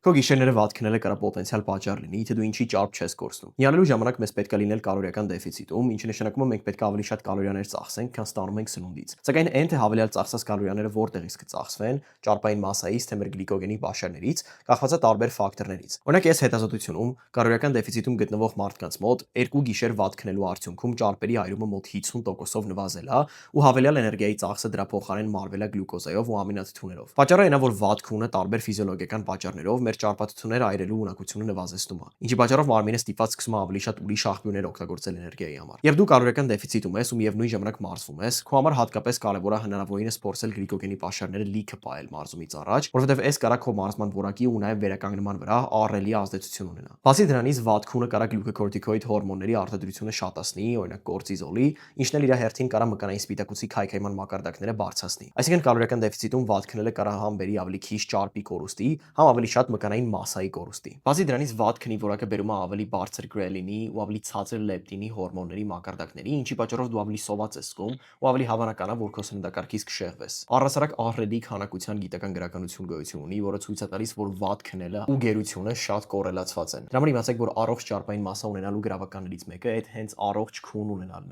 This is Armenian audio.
Քո գիշերները վատ քնելը կարող է պոտենցիալ պատճառ լինի, թե դու ինչի ճարպ չես կորցնում։ Հիանալու ժամանակ մեզ պետք է լինել կալորիական դեֆիցիտում, ինչը նշանակում է մենք պետք է ավելի շատ կալորիաներ ծախսենք, քան ստանում ենք սնունդից։ Սակայն այն թե հավելյալ ծախսած կալորիաները որտեղից կծախսվեն, ճարպային մասսայից, թե մեր գլիկոգենի պաշարներից, կախված է տարբեր ֆակտորներից։ Օրինակ, այս հետազոտությունում կալորիական դեֆիցիտում գտնվող մարդկանց մոտ 2 գիշեր վատ քնելու արդյունքում ճարպերի այրումը մոտ 50%-ով նվազել է ու հավելյալ էներգիայի ծախսը դրա փոխարեն մարվել է գլյուկոզայով ու ամինաթթուներով։ Պատճառը այն է, որ վատ քունը տարբեր ֆիզիոլոգիական պատճառներով մեր ճարպաթթուները այրելու ունակությունը նվազեցնում է, ինչի պատճառով մարմինը ստիպված սկսում է ավելի շատ ուրիշ աղբյուրներ օգտագործել էներգիայի համար։ Եվ դու կալորիական դեֆիցիտում ես ու միևնույն ժամանակ մարզվում ես, քո համար հատկապես կարևոր է հնարավորինս փորձել գլիկոգենի պաշարները լիքը պահել մարզումից առաջ, որովհետև այս կարող է քո մարզման որակի ու նաև վերականգնման վրա ահռելի ազդեցություն ունենա։ Բացի դրանից, վատ քունը կարող է գլյուկոկորտիկոիդ հորմոնների արտադրությունը շատացնի, օրինակ կորտիզոլի, ինչն էլ իր հերթին կարող է մկանային սպիտակուցի քայքայման մակարդակները բարձրացնի։ Այսինքն կալորիական դեֆիցիտում վատ քնելը կարող է համ բերի ավելի քիչ ճարպի կորուստի, համ ավելի շատ մկանային մասսայի կորուստի։ Բացի դրանից վատ քնի որակը բերում է ավելի բարձր գրելինի ու ավելի ցածր լեպտինի հորմոնների մակարդակների, ինչի պատճառով դու ավելի սոված ես զգում ու ավելի հավանական է, որ քո սննդակարգից կշեղվես։ Առհասարակ ահռելի քանակության գիտական գրականություն գոյություն ունի, որը ցույց է տալիս, որ վատ քնելը ու գերությունը շատ կոռելացված են։ Դրա համար իմացեք, որ առողջ ճարպային մասսա ունենալու գրավականներից մեկը այդ հենց առողջ քուն ունենալն է։